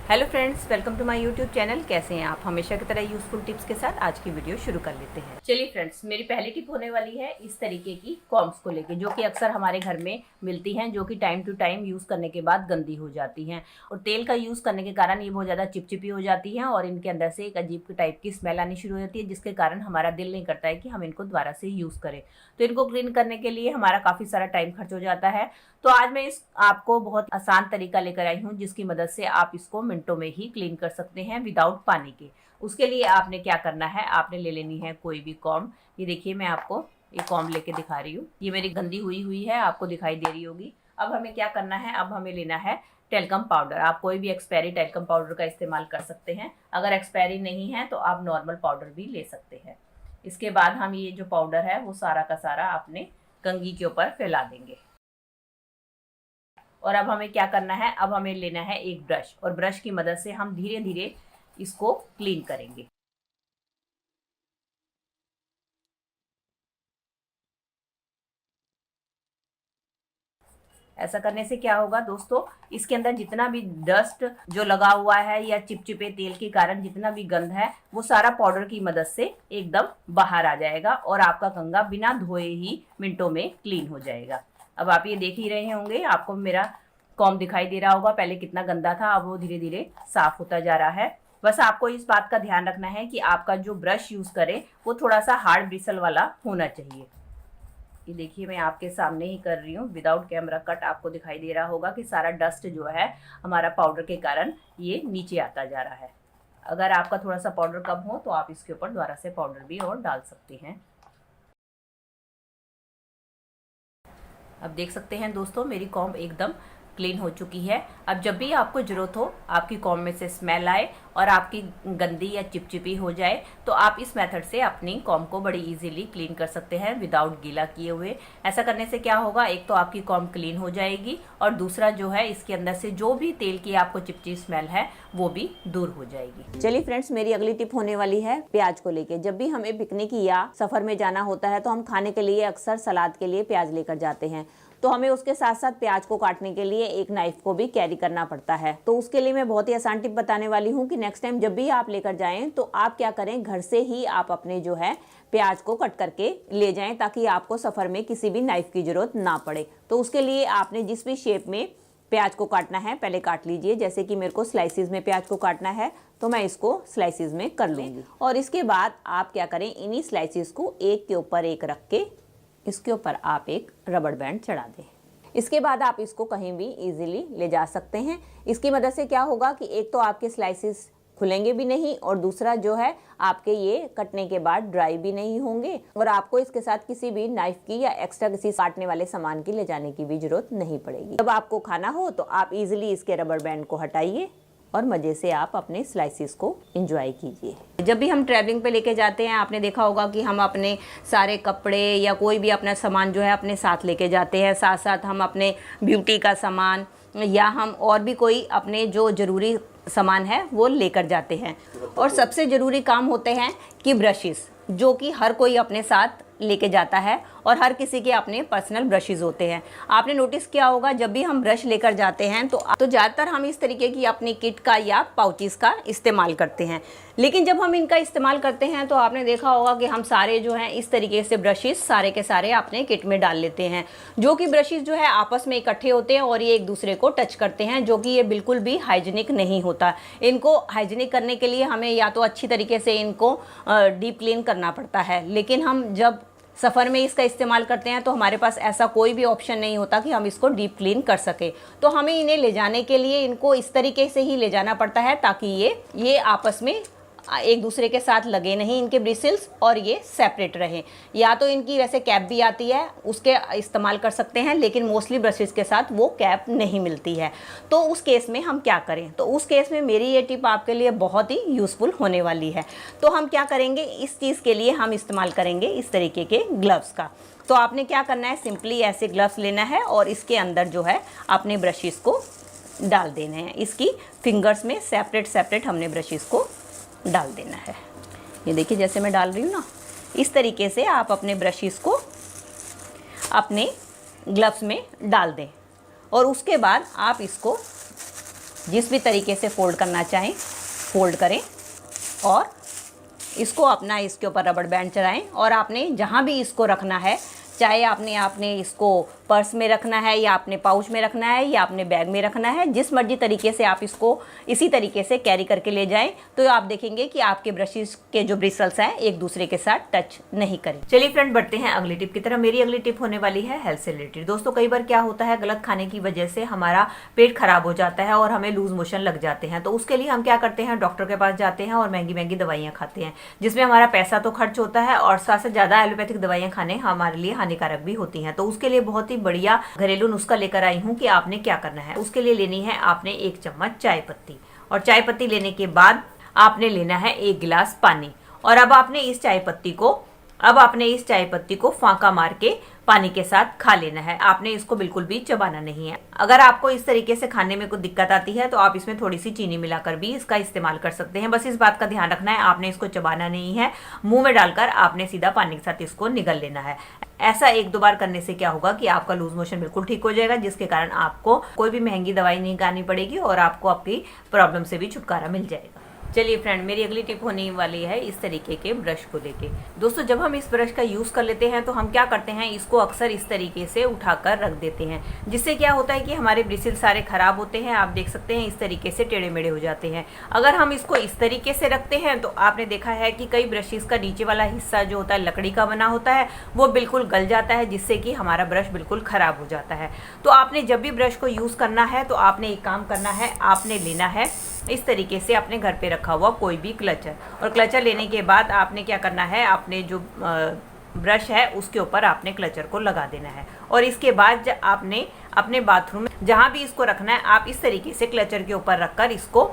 Hello friends, welcome to my YouTube channel. कैसे हैं आप? हमेशा की तरह यूजफुल टिप्स के साथ आज की वीडियो शुरू कर लेते हैं। चलिए फ्रेंड्स, मेरी पहली टिप होने वाली है इस तरीके की कॉम्स को लेके, जो कि अक्सर हमारे घर में मिलती हैं, जो कि टाइम टू टाइम यूज़ करने के बाद गंदी हो जाती हैं और तेल का यूज़ करने के कारण ये बहुत ज़्यादा चिपचिपी हो जाती हैं और इनके अंदर से एक अजीब टाइप की स्मेल आनी शुरू हो जाती है, जिसके कारण हमारा दिल नहीं करता है कि हम इनको दोबारा से यूज़ करें। तो इनको क्लीन करने के लिए हमारा काफ़ी सारा टाइम खर्च हो जाता है। तो आज मैं इस आपको बहुत आसान तरीका लेकर आई हूँ, जिसकी मदद से आप इसको मिनटों में ही क्लीन कर सकते हैं विदाउट पानी के। उसके लिए आपने क्या करना है, आपने ले लेनी है कोई भी कॉम्ब। ये देखिए, मैं आपको ये कॉम्ब लेके दिखा रही हूँ। ये मेरी गंदी हुई है, आपको दिखाई दे रही होगी। अब हमें क्या करना है, अब हमें लेना है टेल्कम पाउडर। आप कोई भी एक्सपायरी टेल्कम पाउडर का इस्तेमाल कर सकते हैं। अगर एक्सपायरी नहीं है तो आप नॉर्मल पाउडर भी ले सकते हैं। इसके बाद हम ये जो पाउडर है वो सारा का सारा अपने कंघी के ऊपर फैला देंगे। और अब हमें क्या करना है, अब हमें लेना है एक ब्रश, और ब्रश की मदद से हम धीरे धीरे इसको क्लीन करेंगे। ऐसा करने से क्या होगा दोस्तों, इसके अंदर जितना भी डस्ट जो लगा हुआ है या चिपचिपे तेल के कारण जितना भी गंद है, वो सारा पाउडर की मदद से एकदम बाहर आ जाएगा और आपका कंघा बिना धोए ही मिनटों में क्लीन हो जाएगा। अब आप ये देख ही रहे होंगे, आपको मेरा कॉम्ब दिखाई दे रहा होगा, पहले कितना गंदा था, अब वो धीरे धीरे साफ होता जा रहा है। बस आपको इस बात का ध्यान रखना है कि आपका जो ब्रश यूज करे वो थोड़ा सा हार्ड ब्रिसल वाला होना चाहिए। ये देखिए, मैं आपके सामने ही कर रही हूँ, विदाउट कैमरा कट। आपको दिखाई दे रहा होगा कि सारा डस्ट जो है हमारा पाउडर के कारण ये नीचे आता जा रहा है। अगर आपका थोड़ा सा पाउडर कम हो तो आप इसके ऊपर दोबारा से पाउडर भी और डाल सकते हैं। अब देख सकते हैं दोस्तों, मेरी कॉम्ब एकदम क्लीन हो चुकी है। अब जब भी आपको ज़रूरत हो, आपकी कॉम्ब में से स्मेल आए और आपकी गंदी या चिपचिपी हो जाए, तो आप इस मेथड से अपनी कॉम्ब को बड़ी इजीली क्लीन कर सकते हैं विदाउट गीला किए हुए। ऐसा करने से क्या होगा, एक तो आपकी कॉम्ब क्लीन हो जाएगी और दूसरा जो है, इसके अंदर से जो भी तेल की आपको चिपचिपी स्मेल है वो भी दूर हो जाएगी। चलिए फ्रेंड्स, मेरी अगली टिप होने वाली है प्याज को लेके। जब भी हमें पिकनिक या सफर में जाना होता है तो हम खाने के लिए अक्सर सलाद के लिए प्याज लेकर जाते हैं। तो हमें उसके साथ साथ प्याज को काटने के लिए एक नाइफ को भी कैरी करना पड़ता है। तो उसके लिए मैं बहुत ही आसान टिप बताने वाली हूँ कि नेक्स्ट टाइम जब भी आप लेकर जाएं तो आप क्या करें, घर से ही आप अपने जो है प्याज को कट करके ले जाएं, ताकि आपको सफर में किसी भी नाइफ की जरूरत ना पड़े। तो उसके लिए आपने जिस भी शेप में प्याज को काटना है पहले काट लीजिए। जैसे कि मेरे को स्लाइसिस में प्याज को काटना है तो मैं इसको स्लाइसिस में कर लूँगी। और इसके बाद आप क्या करें, इन्हीं स्लाइसिस को एक के ऊपर एक रख के इसके ऊपर आप एक रबड़ बैंड चढ़ा दें। इसके बाद आप इसको कहीं भी इजीली ले जा सकते हैं। इसकी मदद से क्या होगा कि एक तो आपके स्लाइसिस खुलेंगे भी नहीं और दूसरा जो है आपके ये कटने के बाद ड्राई भी नहीं होंगे और आपको इसके साथ किसी भी नाइफ की या एक्स्ट्रा किसी काटने वाले सामान की ले जाने की भी जरूरत नहीं पड़ेगी। जब आपको खाना हो तो आप इजीली इसके रबर बैंड को हटाइए और मज़े से आप अपने स्लाइसिस को एंजॉय कीजिए। जब भी हम ट्रैवलिंग पे लेके जाते हैं, आपने देखा होगा कि हम अपने सारे कपड़े या कोई भी अपना सामान जो है अपने साथ लेके जाते हैं। साथ साथ हम अपने ब्यूटी का सामान या हम और भी कोई अपने जो ज़रूरी सामान है वो लेकर जाते हैं। और सबसे ज़रूरी काम होते हैं कि ब्रशेस, जो कि हर कोई अपने साथ लेके जाता है और हर किसी के अपने पर्सनल ब्रशेस होते हैं। आपने नोटिस किया होगा, जब भी हम ब्रश लेकर जाते हैं तो ज़्यादातर हम इस तरीके की अपनी किट का या पाउचेस का इस्तेमाल करते हैं। लेकिन जब हम इनका इस्तेमाल करते हैं तो आपने देखा होगा कि हम सारे जो हैं इस तरीके से ब्रशेस सारे के सारे अपने किट में डाल लेते हैं, जो कि ब्रशेस जो है आपस में इकट्ठे होते हैं और ये एक दूसरे को टच करते हैं, जो कि ये बिल्कुल भी हाइजीनिक नहीं होता। इनको हाइजीनिक करने के लिए हमें या तो अच्छी तरीके से इनको डीप क्लीन करना पड़ता है, लेकिन हम जब सफ़र में इसका इस्तेमाल करते हैं तो हमारे पास ऐसा कोई भी ऑप्शन नहीं होता कि हम इसको डीप क्लीन कर सके। तो हमें इन्हें ले जाने के लिए इनको इस तरीके से ही ले जाना पड़ता है ताकि ये आपस में एक दूसरे के साथ लगे नहीं इनके ब्रिसल्स और ये सेपरेट रहें। या तो इनकी वैसे कैप भी आती है, उसके इस्तेमाल कर सकते हैं, लेकिन मोस्टली ब्रशेस के साथ वो कैप नहीं मिलती है। तो उस केस में हम क्या करें, तो उस केस में मेरी ये टिप आपके लिए बहुत ही यूज़फुल होने वाली है। तो हम क्या करेंगे, इस चीज़ के लिए हम इस्तेमाल करेंगे इस तरीके के ग्लव्स का। तो आपने क्या करना है, सिंपली ऐसे ग्लव्स लेना है और इसके अंदर जो है अपने ब्रशेस को डाल देने हैं। इसकी फिंगर्स में सेपरेट सेपरेट हमने ब्रशेस को डाल देना है। ये देखिए, जैसे मैं डाल रही हूँ ना, इस तरीके से आप अपने ब्रशेस को अपने ग्लव्स में डाल दें और उसके बाद आप इसको जिस भी तरीके से फोल्ड करना चाहें फोल्ड करें और इसको अपना इसके ऊपर रबड़ बैंड चढ़ाएं। और आपने जहाँ भी इसको रखना है, चाहे आपने इसको पर्स में रखना है या अपने पाउच में रखना है या अपने बैग में रखना है, जिस मर्जी तरीके से आप इसको इसी तरीके से कैरी करके ले जाएं, तो आप देखेंगे कि आपके ब्रशेस के जो ब्रिसल्स हैं एक दूसरे के साथ टच नहीं करें। चलिए फ्रेंड, बढ़ते हैं अगली टिप की तरफ। मेरी अगली टिप होने वाली है हेल्थ से रिलेटेड। दोस्तों, कई बार क्या होता है, गलत खाने की वजह से हमारा पेट खराब हो जाता है और हमें लूज मोशन लग जाते हैं। तो उसके लिए हम क्या करते हैं, डॉक्टर के पास जाते हैं और महंगी महंगी दवाइयाँ खाते हैं, जिसमें हमारा पैसा तो खर्च होता है और साथ से ज़्यादा एलोपैथिक दवाइयाँ खाने हमारे लिए हानिकारक भी होती हैं। तो उसके लिए बहुत ही बढ़िया घरेलू नुस्खा लेकर आई हूँ कि आपने क्या करना है। उसके लिए लेनी है आपने 1 चम्मच चाय पत्ती, और चाय पत्ती लेने के बाद आपने लेना है 1 गिलास पानी। और अब आपने इस चाय पत्ती को फांका मार के पानी के साथ खा लेना है। आपने इसको बिल्कुल भी चबाना नहीं है। अगर आपको इस तरीके से खाने में कोई दिक्कत आती है तो आप इसमें थोड़ी सी चीनी मिलाकर भी इसका इस्तेमाल कर सकते हैं। बस इस बात का ध्यान रखना है, आपने इसको चबाना नहीं है, मुंह में डालकर आपने सीधा पानी के साथ इसको निगल लेना है। ऐसा 1-2 बार करने से क्या होगा कि आपका लूज मोशन बिल्कुल ठीक हो जाएगा, जिसके कारण आपको कोई भी महंगी दवाई नहीं खानी पड़ेगी और आपको आपकी प्रॉब्लम से भी छुटकारा मिल जाएगा। चलिए फ्रेंड, मेरी अगली टिप होने वाली है इस तरीके के ब्रश को लेके। दोस्तों, जब हम इस ब्रश का यूज़ कर लेते हैं तो हम क्या करते हैं, इसको अक्सर इस तरीके से उठाकर रख देते हैं, जिससे क्या होता है कि हमारे ब्रिसिल सारे खराब होते हैं। आप देख सकते हैं इस तरीके से टेढ़े मेढ़े हो जाते हैं। अगर हम इसको इस तरीके से रखते हैं तो आपने देखा है कि कई ब्रशेस का नीचे वाला हिस्सा जो होता है लकड़ी का बना होता है, वो बिल्कुल गल जाता है, जिससे कि हमारा ब्रश बिल्कुल खराब हो जाता है। तो आपने जब भी ब्रश को यूज़ करना है तो आपने एक काम करना है, आपने लेना है इस तरीके से अपने घर पे रखा हुआ कोई भी क्लचर, और क्लचर लेने के बाद आपने क्या करना है, आपने जो ब्रश है उसके ऊपर आपने क्लचर को लगा देना है। और इसके बाद आपने अपने बाथरूम में जहाँ भी इसको रखना है, आप इस तरीके से क्लचर के ऊपर रखकर इसको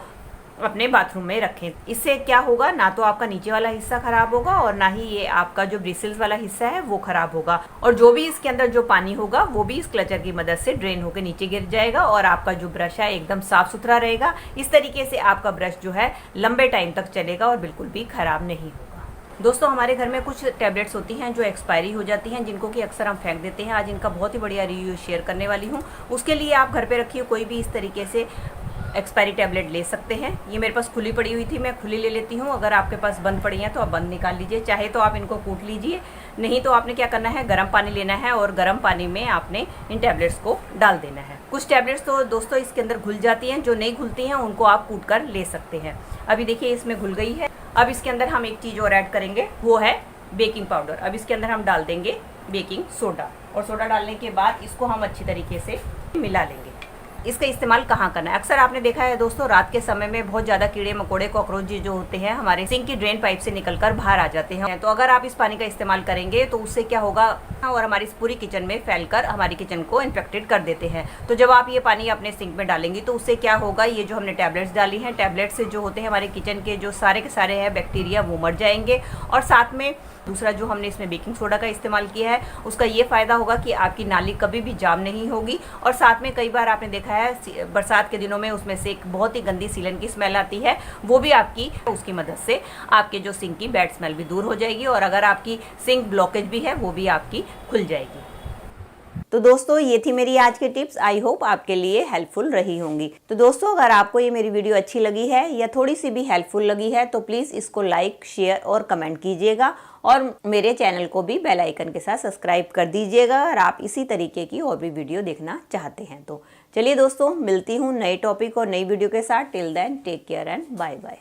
अपने बाथरूम में रखें। इससे क्या होगा, ना तो आपका नीचे वाला हिस्सा खराब होगा और ना ही ये आपका जो ब्रिसल्स वाला हिस्सा है वो खराब होगा, और जो भी इसके अंदर जो पानी होगा वो भी इस क्लचर की मदद से ड्रेन होकर नीचे गिर जाएगा और आपका जो ब्रश है एकदम साफ सुथरा रहेगा। इस तरीके से आपका ब्रश जो है लंबे टाइम तक चलेगा और बिल्कुल भी खराब नहीं होगा। दोस्तों, हमारे घर में कुछ टैबलेट्स होती हैं जो एक्सपायरी हो जाती हैं, जिनको कि अक्सर हम फेंक देते हैं। आज इनका बहुत ही बढ़िया रिव्यू शेयर करने वाली हूँ। उसके लिए आप घर पे रखिए कोई भी इस तरीके से एक्सपायरी टैबलेट ले सकते हैं। ये मेरे पास खुली पड़ी हुई थी, मैं खुली ले लेती हूँ। अगर आपके पास बंद पड़ी हैं तो आप बंद निकाल लीजिए, चाहे तो आप इनको कूट लीजिए, नहीं तो आपने क्या करना है, गर्म पानी लेना है और गर्म पानी में आपने इन टैबलेट्स को डाल देना है। कुछ टैबलेट्स तो दोस्तों इसके अंदर घुल जाती हैं, जो नहीं घुलती हैं उनको आप कूट कर ले सकते हैं। अभी देखिए इसमें घुल गई है। अब इसके अंदर हम एक चीज़ और ऐड करेंगे, वो है बेकिंग पाउडर। अब इसके अंदर हम डाल देंगे बेकिंग सोडा, और सोडा डालने के बाद इसको हम अच्छी तरीके से मिला लेंगे। इसका इस्तेमाल कहाँ करना है, अक्सर आपने देखा है दोस्तों, रात के समय में बहुत ज़्यादा कीड़े मकोड़े कॉकरोच जो होते हैं हमारे सिंक की ड्रेन पाइप से निकलकर बाहर आ जाते हैं। तो अगर आप इस पानी का इस्तेमाल करेंगे तो उससे क्या होगा, और हमारी पूरी किचन में फैलकर हमारी किचन को इन्फेक्टेड कर देते हैं। तो जब आप ये पानी अपने सिंक में डालेंगी तो उससे क्या होगा, ये जो हमने टैबलेट्स डाली हैं, टैबलेट से जो होते हैं हमारे किचन के जो सारे के सारे हैं बैक्टीरिया वो मर जाएंगे। और साथ में दूसरा जो हमने इसमें बेकिंग सोडा का इस्तेमाल किया है, उसका ये फ़ायदा होगा कि आपकी नाली कभी भी जाम नहीं होगी। और साथ में कई बार आपने देखा है बरसात के दिनों में उसमें से एक बहुत ही गंदी सीलन की स्मेल आती है, वो भी आपकी उसकी मदद से आपके जो सिंक की बैड स्मेल भी दूर हो जाएगी, और अगर आपकी सिंक ब्लॉकेज भी है वो भी आपकी खुल जाएगी। तो दोस्तों, ये थी मेरी आज की टिप्स। आई होप आपके लिए हेल्पफुल रही होंगी। तो दोस्तों, अगर आपको ये मेरी वीडियो अच्छी लगी है या थोड़ी सी भी हेल्पफुल लगी है तो प्लीज़ इसको लाइक, शेयर और कमेंट कीजिएगा, और मेरे चैनल को भी बेल आइकन के साथ सब्सक्राइब कर दीजिएगा अगर आप इसी तरीके की और भी वीडियो देखना चाहते हैं तो। चलिए दोस्तों, मिलती हूँ नए टॉपिक और नई वीडियो के साथ। Till then take care and bye bye.